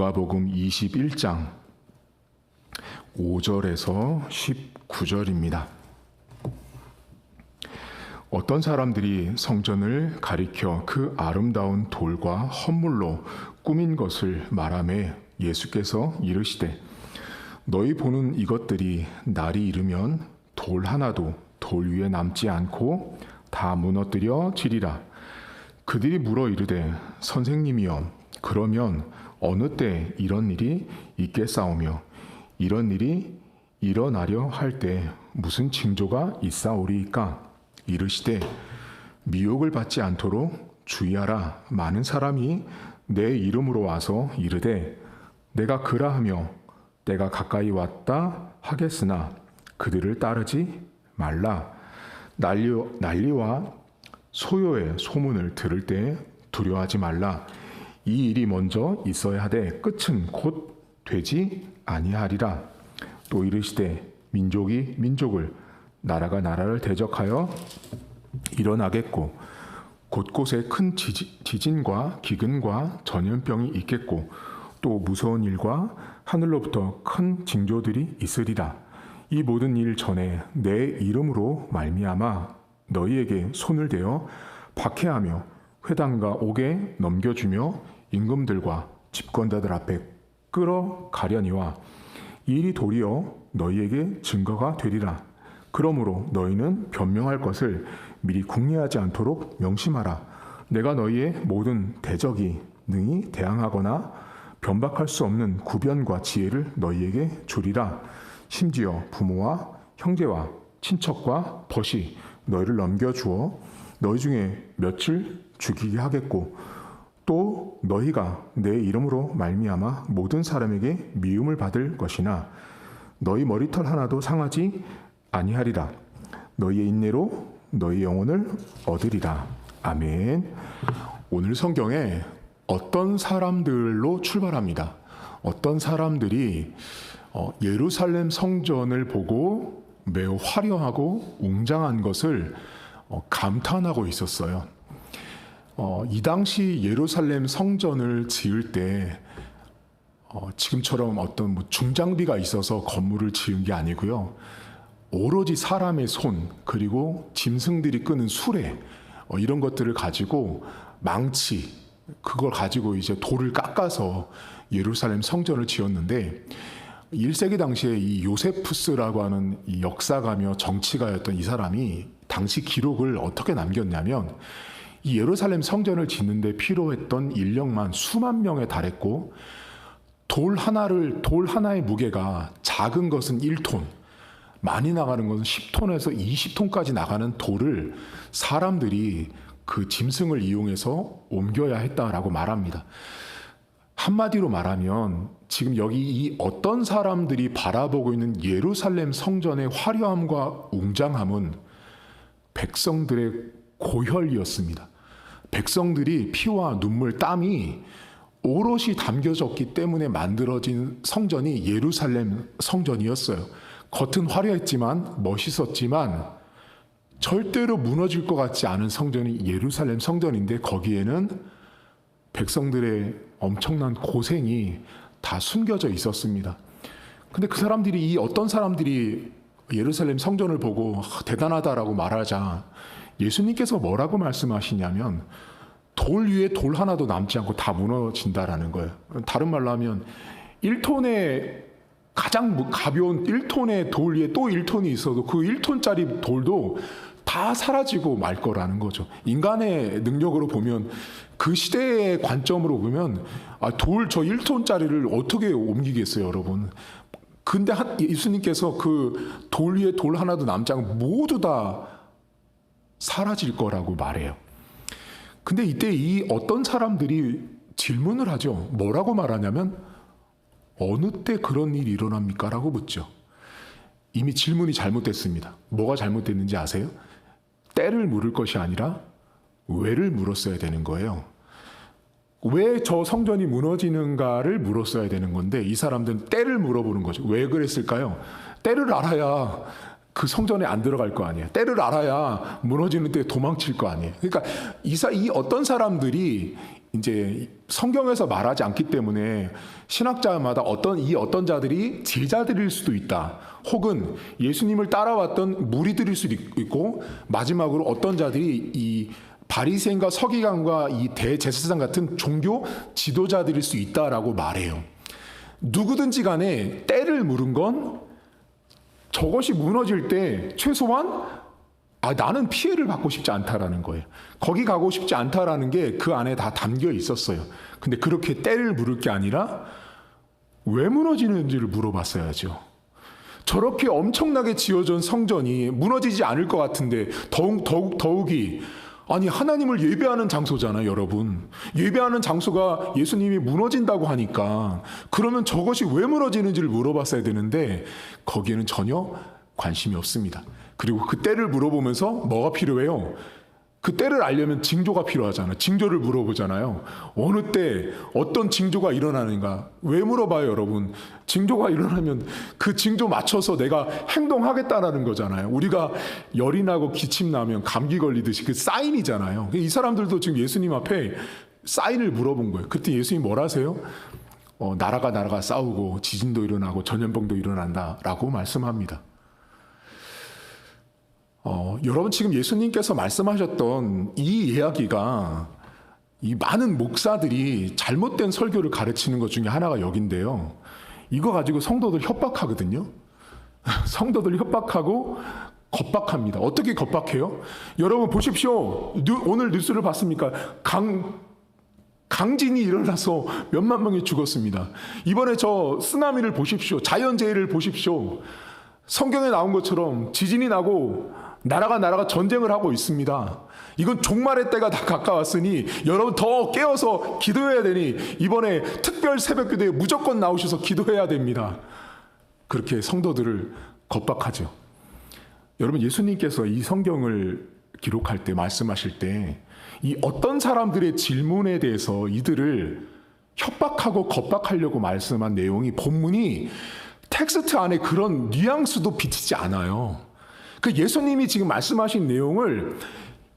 누가복음 21장 5절에서 19절입니다. 어떤 사람들이 성전을 가리켜 그 아름다운 돌과 헌물로 꾸민 것을 말하매 예수께서 이르시되 너희 보는 이것들이 날이 이르면 돌 하나도 돌 위에 남지 않고 다 무너뜨려 지리라. 그들이 물어 이르되 선생님이여 그러면 어느 때 이런 일이 있겠사오며 이런 일이 일어나려 할 때 무슨 징조가 있사오리이까? 이르시되 미혹을 받지 않도록 주의하라. 많은 사람이 내 이름으로 와서 이르되 내가 그라하며 때가 가까이 왔다 하겠으나 그들을 따르지 말라. 난리와 소요의 소문을 들을 때 두려워하지 말라. 이 일이 먼저 있어야 하되 끝은 곧 되지 아니하리라. 또 이르시되 민족이 민족을 나라가 나라를 대적하여 일어나겠고 곳곳에 큰 지진과 기근과 전염병이 있겠고 또 무서운 일과 하늘로부터 큰 징조들이 있으리라. 이 모든 일 전에 내 이름으로 말미암아 너희에게 손을 대어 박해하며 회당과 옥에 넘겨주며 임금들과 집권자들 앞에 끌어가려니와 이 일이 도리어 너희에게 증거가 되리라. 그러므로 너희는 변명할 것을 미리 궁리하지 않도록 명심하라. 내가 너희의 모든 대적이 능히 대항하거나 변박할 수 없는 구변과 지혜를 너희에게 주리라. 심지어 부모와 형제와 친척과 벗이 너희를 넘겨주어 너희 중에 몇을 죽이게 하겠고 또 너희가 내 이름으로 말미암아 모든 사람에게 미움을 받을 것이나 너희 머리털 하나도 상하지 아니하리라. 너희의 인내로 너희 영혼을 얻으리라. 아멘. 오늘 성경에 어떤 사람들로 출발합니다. 어떤 사람들이 예루살렘 성전을 보고 매우 화려하고 웅장한 것을 감탄하고 있었어요. 이 당시 예루살렘 성전을 지을 때 지금처럼 어떤 중장비가 있어서 건물을 지은 게 아니고요. 오로지 사람의 손 그리고 짐승들이 끄는 수레 이런 것들을 가지고 망치 그걸 가지고 이제 돌을 깎아서 예루살렘 성전을 지었는데 1세기 당시에 이 요세푸스라고 하는 이 역사가며 정치가였던 이 사람이 당시 기록을 어떻게 남겼냐면 이 예루살렘 성전을 짓는데 필요했던 인력만 수만 명에 달했고 돌 하나의 무게가 작은 것은 1톤, 많이 나가는 것은 10톤에서 20톤까지 나가는 돌을 사람들이 그 짐승을 이용해서 옮겨야 했다라고 말합니다. 한마디로 말하면 지금 여기 이 어떤 사람들이 바라보고 있는 예루살렘 성전의 화려함과 웅장함은 백성들의 고혈이었습니다. 백성들이 피와 눈물, 땀이 오롯이 담겨졌기 때문에 만들어진 성전이 예루살렘 성전이었어요. 겉은 화려했지만 멋있었지만 절대로 무너질 것 같지 않은 성전이 예루살렘 성전인데 거기에는 백성들의 엄청난 고생이 다 숨겨져 있었습니다. 근데 그 사람들이 이 어떤 사람들이 예루살렘 성전을 보고 대단하다라고 말하자 예수님께서 뭐라고 말씀하시냐면 돌 위에 돌 하나도 남지 않고 다 무너진다라는 거예요. 다른 말로 하면 1톤의 가장 가벼운 1톤의 돌 위에 또 1톤이 있어도 그 1톤짜리 돌도 다 사라지고 말 거라는 거죠. 인간의 능력으로 보면 그 시대의 관점으로 보면 돌 저 1톤짜리를 어떻게 옮기겠어요, 여러분. 근데 예수님께서 그 돌 위에 돌 하나도 남지 않고 모두 다 사라질 거라고 말해요. 근데 이때 이 어떤 사람들이 질문을 하죠. 뭐라고 말하냐면 어느 때 그런 일이 일어납니까? 라고 묻죠. 이미 질문이 잘못됐습니다. 뭐가 잘못됐는지 아세요? 때를 물을 것이 아니라 왜를 물었어야 되는 거예요. 왜 저 성전이 무너지는가를 물었어야 되는 건데 이 사람들은 때를 물어보는 거죠. 왜 그랬을까요? 때를 알아야 그 성전에 안 들어갈 거 아니에요. 때를 알아야 무너지는 때 도망칠 거 아니에요. 그러니까 이 어떤 사람들이 이제 성경에서 말하지 않기 때문에 신학자마다 어떤 자들이 제자들일 수도 있다. 혹은 예수님을 따라왔던 무리들일 수도 있고, 마지막으로 어떤 자들이 이 바리새인과 서기관과 이 대제사장 같은 종교 지도자들일 수 있다라고 말해요. 누구든지 간에 때를 물은 건 저것이 무너질 때 최소한 나는 피해를 받고 싶지 않다라는 거예요. 거기 가고 싶지 않다라는 게 그 안에 다 담겨 있었어요. 근데 그렇게 때를 물을 게 아니라 왜 무너지는지를 물어봤어야죠. 저렇게 엄청나게 지어진 성전이 무너지지 않을 것 같은데 더욱이 아니 하나님을 예배하는 장소잖아요, 여러분. 예배하는 장소가 예수님이 무너진다고 하니까 그러면 저것이 왜 무너지는지를 물어봤어야 되는데 거기에는 전혀 관심이 없습니다. 그리고 그 때를 물어보면서 뭐가 필요해요? 그 때를 알려면 징조가 필요하잖아요. 징조를 물어보잖아요. 어느 때 어떤 징조가 일어나는가? 왜 물어봐요, 여러분? 징조가 일어나면 그 징조 맞춰서 내가 행동하겠다라는 거잖아요. 우리가 열이 나고 기침 나면 감기 걸리듯이 그 사인이잖아요. 이 사람들도 지금 예수님 앞에 사인을 물어본 거예요. 그때 예수님 뭐라 하세요? 나라가 싸우고 지진도 일어나고 전염병도 일어난다라고 말씀합니다. 여러분 지금 예수님께서 말씀하셨던 이 이야기가 이 많은 목사들이 잘못된 설교를 가르치는 것 중에 하나가 여긴데요. 이거 가지고 성도들 협박하거든요. 성도들 협박하고 겁박합니다. 어떻게 겁박해요? 여러분 보십시오. 오늘 뉴스를 봤습니까? 강진이 일어나서 몇만 명이 죽었습니다. 이번에 저 쓰나미를 보십시오. 자연재해를 보십시오. 성경에 나온 것처럼 지진이 나고 나라가 전쟁을 하고 있습니다. 이건 종말의 때가 다 가까웠으니 여러분 더 깨어서 기도해야 되니 이번에 특별 새벽기도에 무조건 나오셔서 기도해야 됩니다. 그렇게 성도들을 겁박하죠. 여러분 예수님께서 이 성경을 기록할 때 말씀하실 때 이 어떤 사람들의 질문에 대해서 이들을 협박하고 겁박하려고 말씀한 내용이 본문이 텍스트 안에 그런 뉘앙스도 비치지 않아요. 그 예수님이 지금 말씀하신 내용을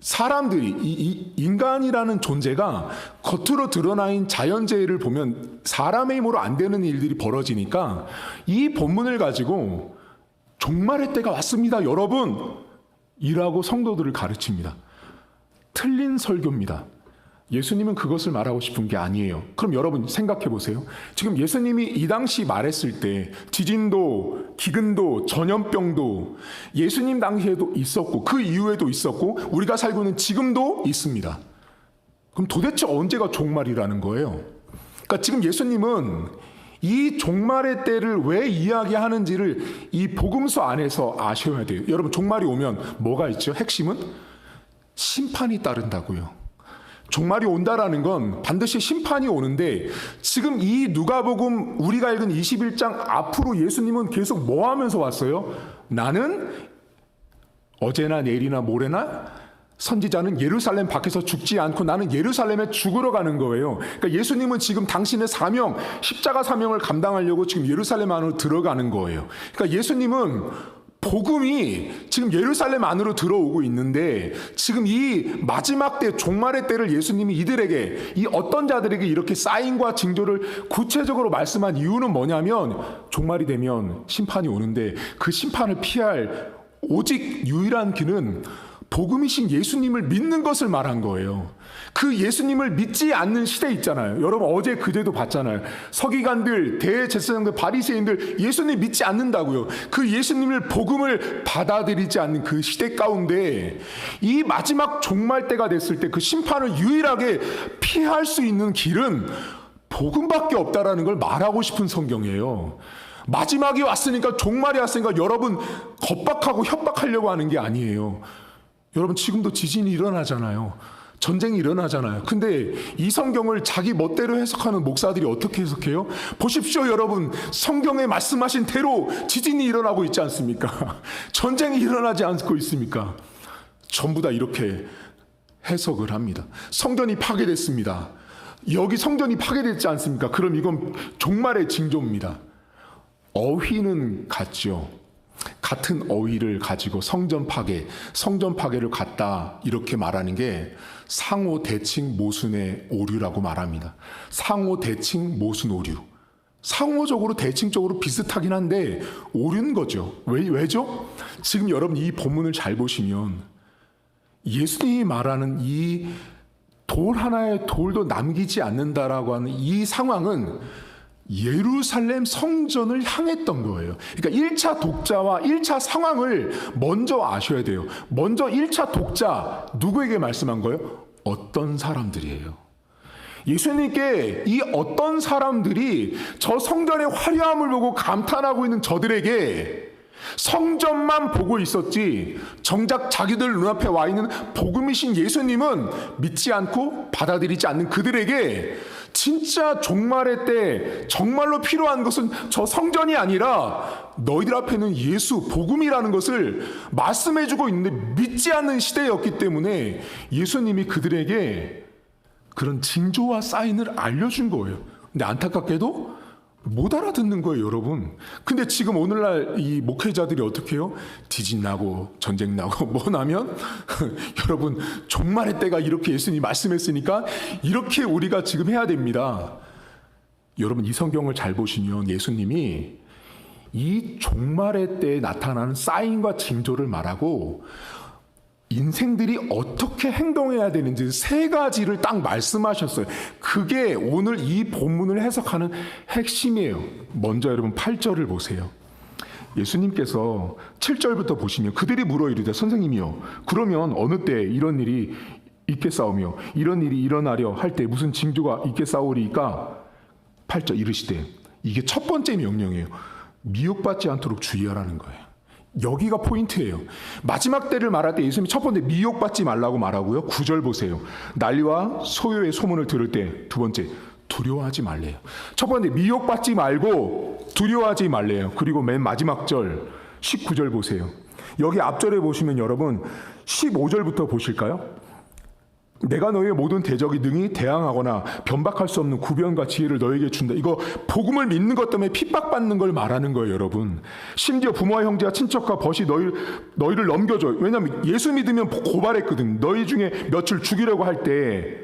사람들이 이 인간이라는 존재가 겉으로 드러나인 자연재해를 보면 사람의 힘으로 안 되는 일들이 벌어지니까 이 본문을 가지고 종말의 때가 왔습니다, 여러분! 이라고 성도들을 가르칩니다. 틀린 설교입니다. 예수님은 그것을 말하고 싶은 게 아니에요. 그럼 여러분 생각해 보세요. 지금 예수님이 이 당시 말했을 때 지진도, 기근도, 전염병도 예수님 당시에도 있었고 그 이후에도 있었고 우리가 살고 있는 지금도 있습니다. 그럼 도대체 언제가 종말이라는 거예요? 그러니까 지금 예수님은 이 종말의 때를 왜 이야기하는지를 이 복음서 안에서 아셔야 돼요. 여러분 종말이 오면 뭐가 있죠? 핵심은 심판이 따른다고요. 종말이 온다라는 건 반드시 심판이 오는데 지금 이 누가복음 우리가 읽은 21장 앞으로 예수님은 계속 뭐 하면서 왔어요? 나는 어제나 내일이나 모레나 선지자는 예루살렘 밖에서 죽지 않고 나는 예루살렘에 죽으러 가는 거예요. 그러니까 예수님은 지금 당신의 사명, 십자가 사명을 감당하려고 지금 예루살렘 안으로 들어가는 거예요. 그러니까 예수님은 복음이 지금 예루살렘 안으로 들어오고 있는데 지금 이 마지막 때 종말의 때를 예수님이 이들에게 이 어떤 자들에게 이렇게 사인과 징조를 구체적으로 말씀한 이유는 뭐냐면 종말이 되면 심판이 오는데 그 심판을 피할 오직 유일한 길은 복음이신 예수님을 믿는 것을 말한 거예요. 그 예수님을 믿지 않는 시대 있잖아요. 여러분 어제 그제도 봤잖아요. 서기관들, 대제사장들, 바리새인들 예수님 믿지 않는다고요. 그 예수님을 복음을 받아들이지 않는 그 시대 가운데 이 마지막 종말 때가 됐을 때 그 심판을 유일하게 피할 수 있는 길은 복음밖에 없다라는 걸 말하고 싶은 성경이에요. 마지막이 왔으니까 종말이 왔으니까 여러분 겁박하고 협박하려고 하는 게 아니에요. 여러분 지금도 지진이 일어나잖아요. 전쟁이 일어나잖아요. 근데 이 성경을 자기 멋대로 해석하는 목사들이 어떻게 해석해요? 보십시오 여러분, 성경에 말씀하신 대로 지진이 일어나고 있지 않습니까? 전쟁이 일어나지 않고 있습니까? 전부 다 이렇게 해석을 합니다. 성전이 파괴됐습니다. 여기 성전이 파괴됐지 않습니까? 그럼 이건 종말의 징조입니다. 어휘는 같죠. 같은 어휘를 가지고 성전 파괴를 갖다 이렇게 말하는 게 상호 대칭 모순의 오류라고 말합니다. 상호 대칭 모순 오류. 상호적으로 대칭적으로 비슷하긴 한데 오류인 거죠. 왜죠? 지금 여러분 이 본문을 잘 보시면 예수님이 말하는 이 돌 하나의 돌도 남기지 않는다라고 하는 이 상황은 예루살렘 성전을 향했던 거예요. 그러니까 1차 독자와 1차 상황을 먼저 아셔야 돼요. 먼저 1차 독자 누구에게 말씀한 거예요? 어떤 사람들이에요. 예수님께 이 어떤 사람들이 저 성전의 화려함을 보고 감탄하고 있는 저들에게 성전만 보고 있었지 정작 자기들 눈앞에 와 있는 복음이신 예수님은 믿지 않고 받아들이지 않는 그들에게 진짜 종말의 때 정말로 필요한 것은 저 성전이 아니라 너희들 앞에는 예수, 복음이라는 것을 말씀해주고 있는데 믿지 않는 시대였기 때문에 예수님이 그들에게 그런 징조와 사인을 알려준 거예요. 근데 안타깝게도 못 알아듣는 거예요, 여러분. 근데 지금 오늘날 이 목회자들이 어떻게 해요? 지진 나고 전쟁 나고 뭐 나면 여러분 종말의 때가 이렇게 예수님이 말씀했으니까 이렇게 우리가 지금 해야 됩니다. 여러분 이 성경을 잘 보시면 예수님이 이 종말의 때에 나타나는 사인과 징조를 말하고 인생들이 어떻게 행동해야 되는지 세 가지를 딱 말씀하셨어요. 그게 오늘 이 본문을 해석하는 핵심이에요. 먼저 여러분 8절을 보세요. 예수님께서 7절부터 보시면 그들이 물어 이르되 선생님이요 그러면 어느 때 이런 일이 있겠사오며 이런 일이 일어나려 할 때 무슨 징조가 있겠사오리까? 8절 이르시되 이게 첫 번째 명령이에요. 미혹받지 않도록 주의하라는 거예요. 여기가 포인트예요. 마지막 때를 말할 때 예수님이 첫 번째 미혹받지 말라고 말하고요. 9절 보세요. 난리와 소요의 소문을 들을 때 두 번째 두려워하지 말래요. 첫 번째 미혹받지 말고 두려워하지 말래요. 그리고 맨 마지막 절 19절 보세요. 여기 앞절에 보시면 여러분 15절부터 보실까요? 내가 너희의 모든 대적이 능히 대항하거나 변박할 수 없는 구변과 지혜를 너에게 준다. 이거 복음을 믿는 것 때문에 핍박받는 걸 말하는 거예요, 여러분. 심지어 부모와 형제와 친척과 벗이 너희를 넘겨줘. 왜냐하면 예수 믿으면 고발했거든. 너희 중에 몇을 죽이려고 할 때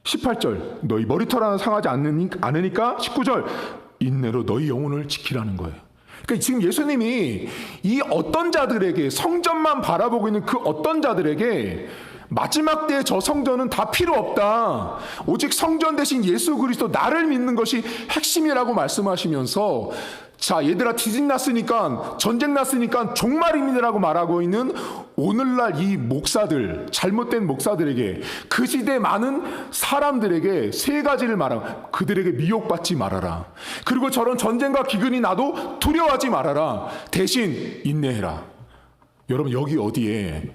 18절 너희 머리털 하나 상하지 않으니까 19절 인내로 너희 영혼을 지키라는 거예요. 그러니까 지금 예수님이 이 어떤 자들에게 성전만 바라보고 있는 그 어떤 자들에게 마지막 때의 저 성전은 다 필요 없다. 오직 성전 대신 예수 그리스도 나를 믿는 것이 핵심이라고 말씀하시면서 자 얘들아 지진 났으니까 전쟁 났으니까 종말입니다라고 말하고 있는 오늘날 이 목사들 잘못된 목사들에게 그 시대 많은 사람들에게 세 가지를 말하고 그들에게 미혹받지 말아라. 그리고 저런 전쟁과 기근이 나도 두려워하지 말아라. 대신 인내해라. 여러분 여기 어디에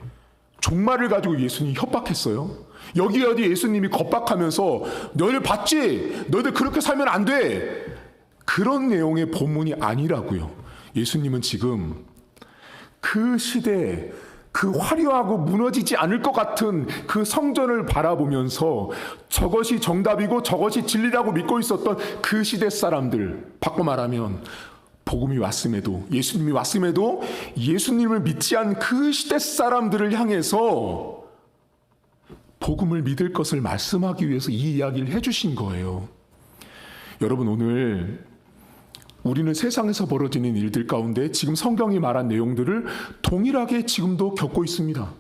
종말을 가지고 예수님이 협박했어요? 여기 어디 예수님이 겁박하면서 너희들 봤지? 너희들 그렇게 살면 안 돼. 그런 내용의 본문이 아니라고요. 예수님은 지금 그 시대에 그 화려하고 무너지지 않을 것 같은 그 성전을 바라보면서 저것이 정답이고 저것이 진리라고 믿고 있었던 그 시대 사람들, 바꿔 말하면 복음이 왔음에도 예수님이 왔음에도 예수님을 믿지 않은 그 시대 사람들을 향해서 복음을 믿을 것을 말씀하기 위해서 이 이야기를 해주신 거예요. 여러분 오늘 우리는 세상에서 벌어지는 일들 가운데 지금 성경이 말한 내용들을 동일하게 지금도 겪고 있습니다.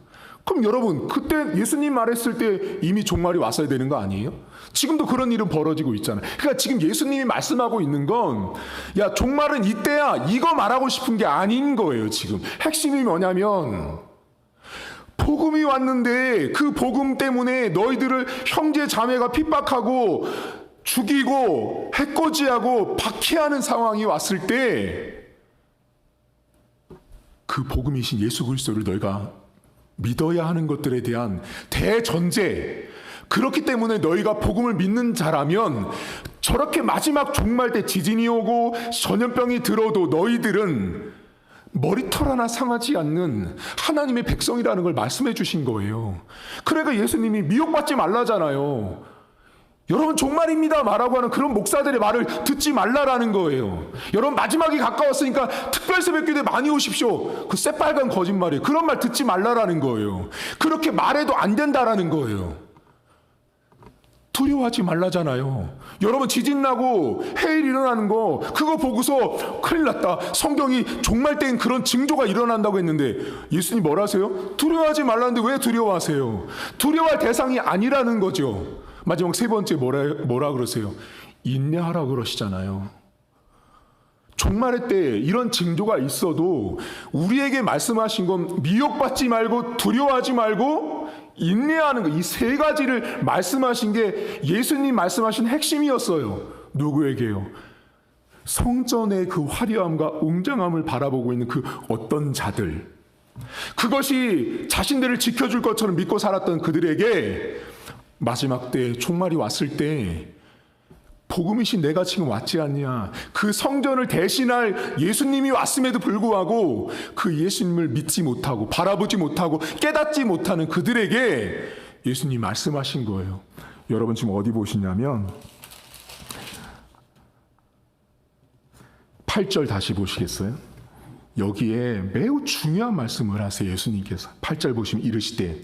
그럼 여러분 그때 예수님 말했을 때 이미 종말이 왔어야 되는 거 아니에요? 지금도 그런 일은 벌어지고 있잖아요. 그러니까 지금 예수님이 말씀하고 있는 건 야 종말은 이때야 이거 말하고 싶은 게 아닌 거예요. 지금 핵심이 뭐냐면 복음이 왔는데 그 복음 때문에 너희들을 형제 자매가 핍박하고 죽이고 해코지하고 박해하는 상황이 왔을 때 그 복음이신 예수 그리스도를 너희가 믿어야 하는 것들에 대한 대전제, 그렇기 때문에 너희가 복음을 믿는 자라면 저렇게 마지막 종말 때 지진이 오고 전염병이 들어도 너희들은 머리털 하나 상하지 않는 하나님의 백성이라는 걸 말씀해 주신 거예요. 그러니까 예수님이 미혹받지 말라잖아요. 여러분 종말입니다 말하고 하는 그런 목사들의 말을 듣지 말라라는 거예요. 여러분 마지막이 가까웠으니까 특별 새벽기도에 많이 오십시오. 그 새빨간 거짓말이에요. 그런 말 듣지 말라라는 거예요. 그렇게 말해도 안 된다라는 거예요. 두려워하지 말라잖아요. 여러분 지진 나고 해일 일어나는 거 그거 보고서 큰일 났다. 성경이 종말 때인 그런 징조가 일어난다고 했는데 예수님 뭐라 하세요? 두려워하지 말라는데 왜 두려워하세요? 두려워할 대상이 아니라는 거죠. 마지막 세 번째 뭐라 그러세요? 인내하라 그러시잖아요. 종말의 때에 이런 징조가 있어도 우리에게 말씀하신 건 미혹받지 말고 두려워하지 말고 인내하는 거, 이 세 가지를 말씀하신 게 예수님 말씀하신 핵심이었어요. 누구에게요? 성전의 그 화려함과 웅장함을 바라보고 있는 그 어떤 자들, 그것이 자신들을 지켜줄 것처럼 믿고 살았던 그들에게 마지막 때 종말이 왔을 때 복음이신 내가 지금 왔지 않냐, 그 성전을 대신할 예수님이 왔음에도 불구하고 그 예수님을 믿지 못하고 바라보지 못하고 깨닫지 못하는 그들에게 예수님 말씀하신 거예요. 여러분 지금 어디 보시냐면 8절 다시 보시겠어요? 여기에 매우 중요한 말씀을 하세요. 예수님께서 8절 보시면 이르시되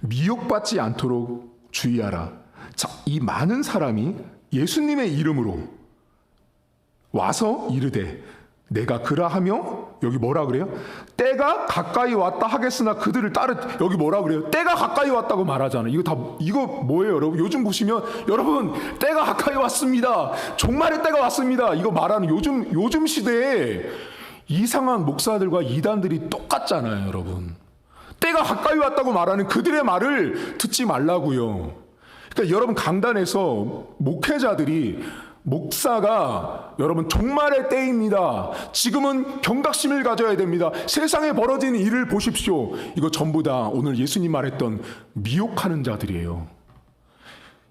미혹받지 않도록 주의하라. 자, 이 많은 사람이 예수님의 이름으로 와서 이르되 내가 그라하며, 여기 뭐라 그래요? 때가 가까이 왔다 하겠으나 그들을 따르, 여기 뭐라 그래요? 때가 가까이 왔다고 말하잖아요. 이거 뭐예요, 여러분? 요즘 보시면 여러분 때가 가까이 왔습니다. 종말의 때가 왔습니다. 이거 말하는 요즘 시대에 이상한 목사들과 이단들이 똑같잖아요, 여러분. 때가 가까이 왔다고 말하는 그들의 말을 듣지 말라고요. 그러니까 여러분 강단에서 목사가 여러분 종말의 때입니다. 지금은 경각심을 가져야 됩니다. 세상에 벌어지는 일을 보십시오. 이거 전부 다 오늘 예수님 말했던 미혹하는 자들이에요.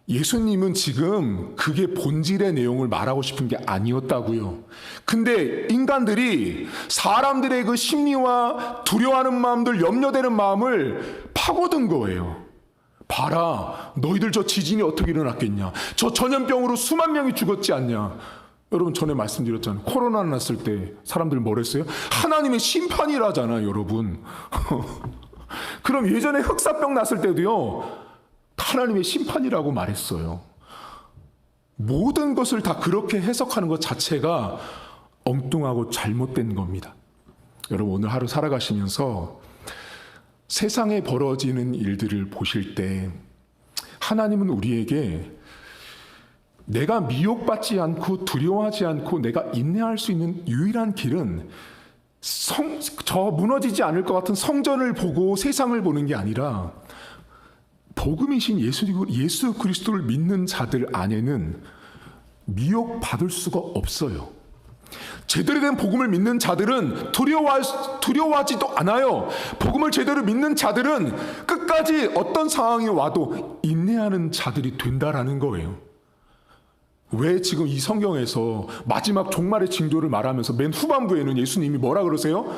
예수님은 지금 그게 본질의 내용을 말하고 싶은 게 아니었다고요. 근데 인간들이 사람들의 그 심리와 두려워하는 마음들, 염려되는 마음을 파고든 거예요. 봐라, 너희들 저 지진이 어떻게 일어났겠냐, 저 전염병으로 수만 명이 죽었지 않냐. 여러분 전에 말씀드렸잖아요. 코로나 났을 때 사람들 뭐랬어요? 하나님의 심판이라잖아요, 여러분. 그럼 예전에 흑사병 났을 때도요, 하나님의 심판이라고 말했어요. 모든 것을 다 그렇게 해석하는 것 자체가 엉뚱하고 잘못된 겁니다. 여러분 오늘 하루 살아가시면서 세상에 벌어지는 일들을 보실 때 하나님은 우리에게 내가 미혹받지 않고 두려워하지 않고 내가 인내할 수 있는 유일한 길은 저 무너지지 않을 것 같은 성전을 보고 세상을 보는 게 아니라 복음이신 예수 그리스도를 믿는 자들 안에는 미혹받을 수가 없어요. 제대로 된 복음을 믿는 자들은 두려워하지도 않아요. 복음을 제대로 믿는 자들은 끝까지 어떤 상황이 와도 인내하는 자들이 된다라는 거예요. 왜 지금 이 성경에서 마지막 종말의 징조를 말하면서 맨 후반부에는 예수님이 뭐라 그러세요?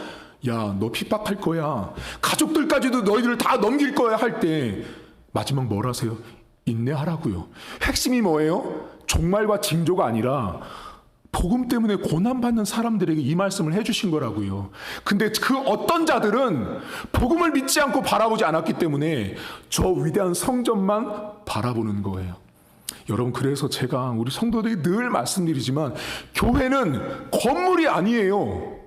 야, 너 핍박할 거야. 가족들까지도 너희들을 다 넘길 거야 할 때 마지막 뭐라 하세요? 인내하라고요. 핵심이 뭐예요? 종말과 징조가 아니라 복음 때문에 고난받는 사람들에게 이 말씀을 해주신 거라고요. 근데 그 어떤 자들은 복음을 믿지 않고 바라보지 않았기 때문에 저 위대한 성전만 바라보는 거예요. 여러분 그래서 제가 우리 성도들이 늘 말씀드리지만 교회는 건물이 아니에요.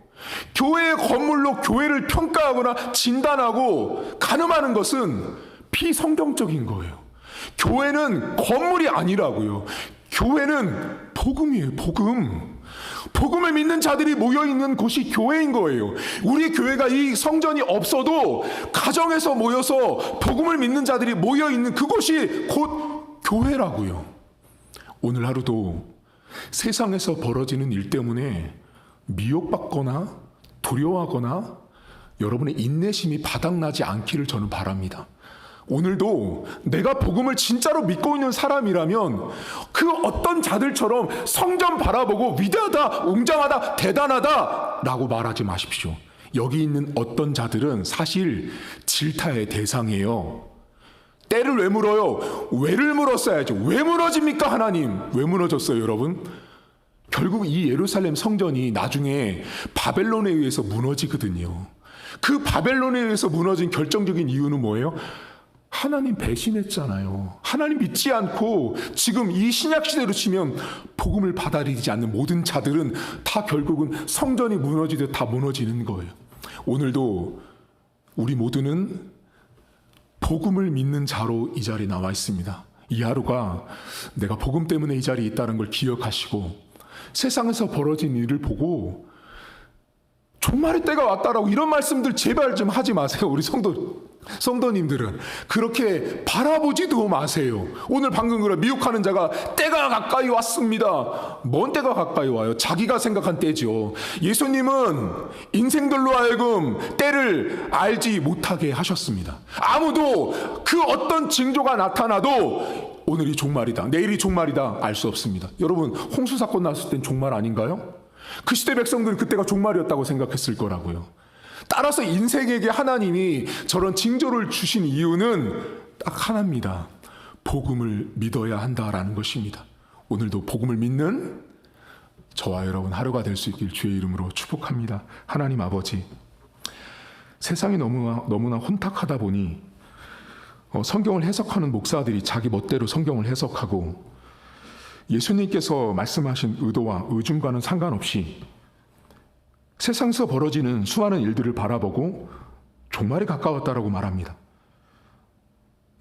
교회의 건물로 교회를 평가하거나 진단하고 가늠하는 것은 비성경적인 거예요. 교회는 건물이 아니라고요. 교회는 복음이에요. 복음을 믿는 자들이 모여있는 곳이 교회인 거예요. 우리 교회가 이 성전이 없어도 가정에서 모여서 복음을 믿는 자들이 모여있는 그곳이 곧 교회라고요. 오늘 하루도 세상에서 벌어지는 일 때문에 미혹받거나 두려워하거나 여러분의 인내심이 바닥나지 않기를 저는 바랍니다. 오늘도 내가 복음을 진짜로 믿고 있는 사람이라면 그 어떤 자들처럼 성전 바라보고 위대하다, 웅장하다, 대단하다 라고 말하지 마십시오. 여기 있는 어떤 자들은 사실 질타의 대상이에요. 때를 왜 물어요? 왜를 물었어야죠. 왜 무너집니까 하나님? 왜 무너졌어요 여러분? 결국 이 예루살렘 성전이 나중에 바벨론에 의해서 무너지거든요. 그 바벨론에 의해서 무너진 결정적인 이유는 뭐예요? 하나님 배신했잖아요. 하나님 믿지 않고 지금 이 신약시대로 치면 복음을 받아들이지 않는 모든 자들은 다 결국은 성전이 무너지듯 다 무너지는 거예요. 오늘도 우리 모두는 복음을 믿는 자로 이 자리에 나와 있습니다. 이 하루가 내가 복음 때문에 이 자리에 있다는 걸 기억하시고 세상에서 벌어진 일을 보고 종말의 때가 왔다라고 이런 말씀들 제발 좀 하지 마세요. 우리 성도님들은 그렇게 바라보지도 마세요. 오늘 방금 그런 미혹하는 자가 때가 가까이 왔습니다. 뭔 때가 가까이 와요? 자기가 생각한 때죠. 예수님은 인생들로 하여금 때를 알지 못하게 하셨습니다. 아무도 그 어떤 징조가 나타나도 오늘이 종말이다, 내일이 종말이다 알 수 없습니다. 여러분, 홍수 사건 났을 땐 종말 아닌가요? 그 시대 백성들은 그때가 종말이었다고 생각했을 거라고요. 따라서 인생에게 하나님이 저런 징조를 주신 이유는 딱 하나입니다. 복음을 믿어야 한다라는 것입니다. 오늘도 복음을 믿는 저와 여러분 하루가 될 수 있길 주의 이름으로 축복합니다. 하나님 아버지, 세상이 너무나 혼탁하다 보니 성경을 해석하는 목사들이 자기 멋대로 성경을 해석하고 예수님께서 말씀하신 의도와 의중과는 상관없이 세상에서 벌어지는 수많은 일들을 바라보고 종말이 가까웠다라고 말합니다.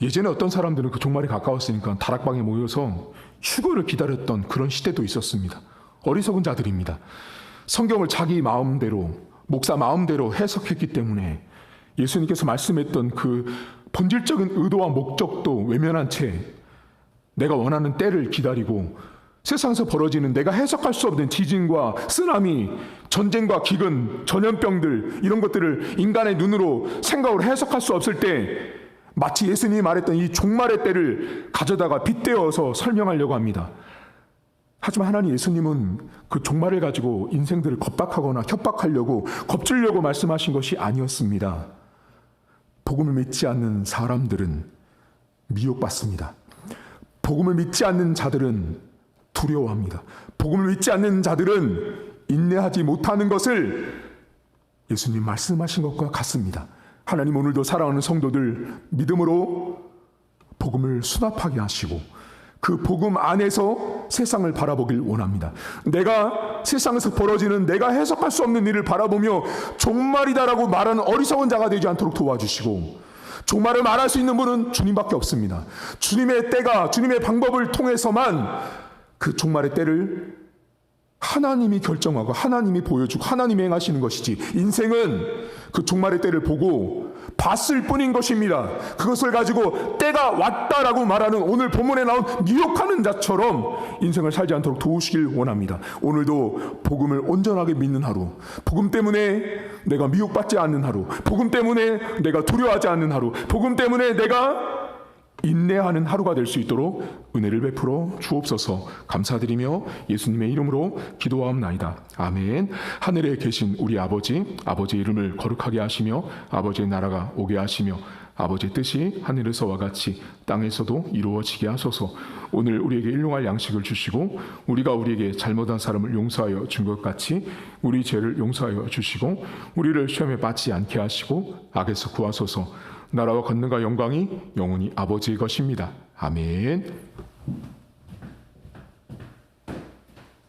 예전에 어떤 사람들은 그 종말이 가까웠으니까 다락방에 모여서 휴거를 기다렸던 그런 시대도 있었습니다. 어리석은 자들입니다. 성경을 자기 마음대로, 목사 마음대로 해석했기 때문에 예수님께서 말씀했던 그 본질적인 의도와 목적도 외면한 채 내가 원하는 때를 기다리고 세상에서 벌어지는 내가 해석할 수 없는 지진과 쓰나미, 전쟁과 기근, 전염병들 이런 것들을 인간의 눈으로 생각으로 해석할 수 없을 때 마치 예수님이 말했던 이 종말의 때를 가져다가 빗대어서 설명하려고 합니다. 하지만 하나님 예수님은 그 종말을 가지고 인생들을 겁박하거나 협박하려고 겁주려고 말씀하신 것이 아니었습니다. 복음을 믿지 않는 사람들은 미혹받습니다. 복음을 믿지 않는 자들은 두려워합니다. 복음을 믿지 않는 자들은 인내하지 못하는 것을 예수님 말씀하신 것과 같습니다. 하나님 오늘도 사랑하는 성도들 믿음으로 복음을 수납하게 하시고 그 복음 안에서 세상을 바라보길 원합니다. 내가 세상에서 벌어지는 내가 해석할 수 없는 일을 바라보며 종말이다라고 말하는 어리석은 자가 되지 않도록 도와주시고 종말을 말할 수 있는 분은 주님밖에 없습니다. 주님의 때가 주님의 방법을 통해서만 그 종말의 때를 하나님이 결정하고 하나님이 보여주고 하나님이 행하시는 것이지 인생은 그 종말의 때를 보고 봤을 뿐인 것입니다. 그것을 가지고 때가 왔다라고 말하는 오늘 본문에 나온 미혹하는 자처럼 인생을 살지 않도록 도우시길 원합니다. 오늘도 복음을 온전하게 믿는 하루, 복음 때문에 내가 미혹받지 않는 하루, 복음 때문에 내가 두려워하지 않는 하루, 복음 때문에 내가 인내하는 하루가 될 수 있도록 은혜를 베풀어 주옵소서. 감사드리며 예수님의 이름으로 기도하옵나이다. 아멘. 하늘에 계신 우리 아버지, 아버지의 이름을 거룩하게 하시며 아버지의 나라가 오게 하시며 아버지의 뜻이 하늘에서와 같이 땅에서도 이루어지게 하소서. 오늘 우리에게 일용할 양식을 주시고 우리가 우리에게 잘못한 사람을 용서하여 준 것 같이 우리 죄를 용서하여 주시고 우리를 시험에 빠지지 않게 하시고 악에서 구하소서. 나라와 권능과 영광이 영원히 아버지의 것입니다. 아멘.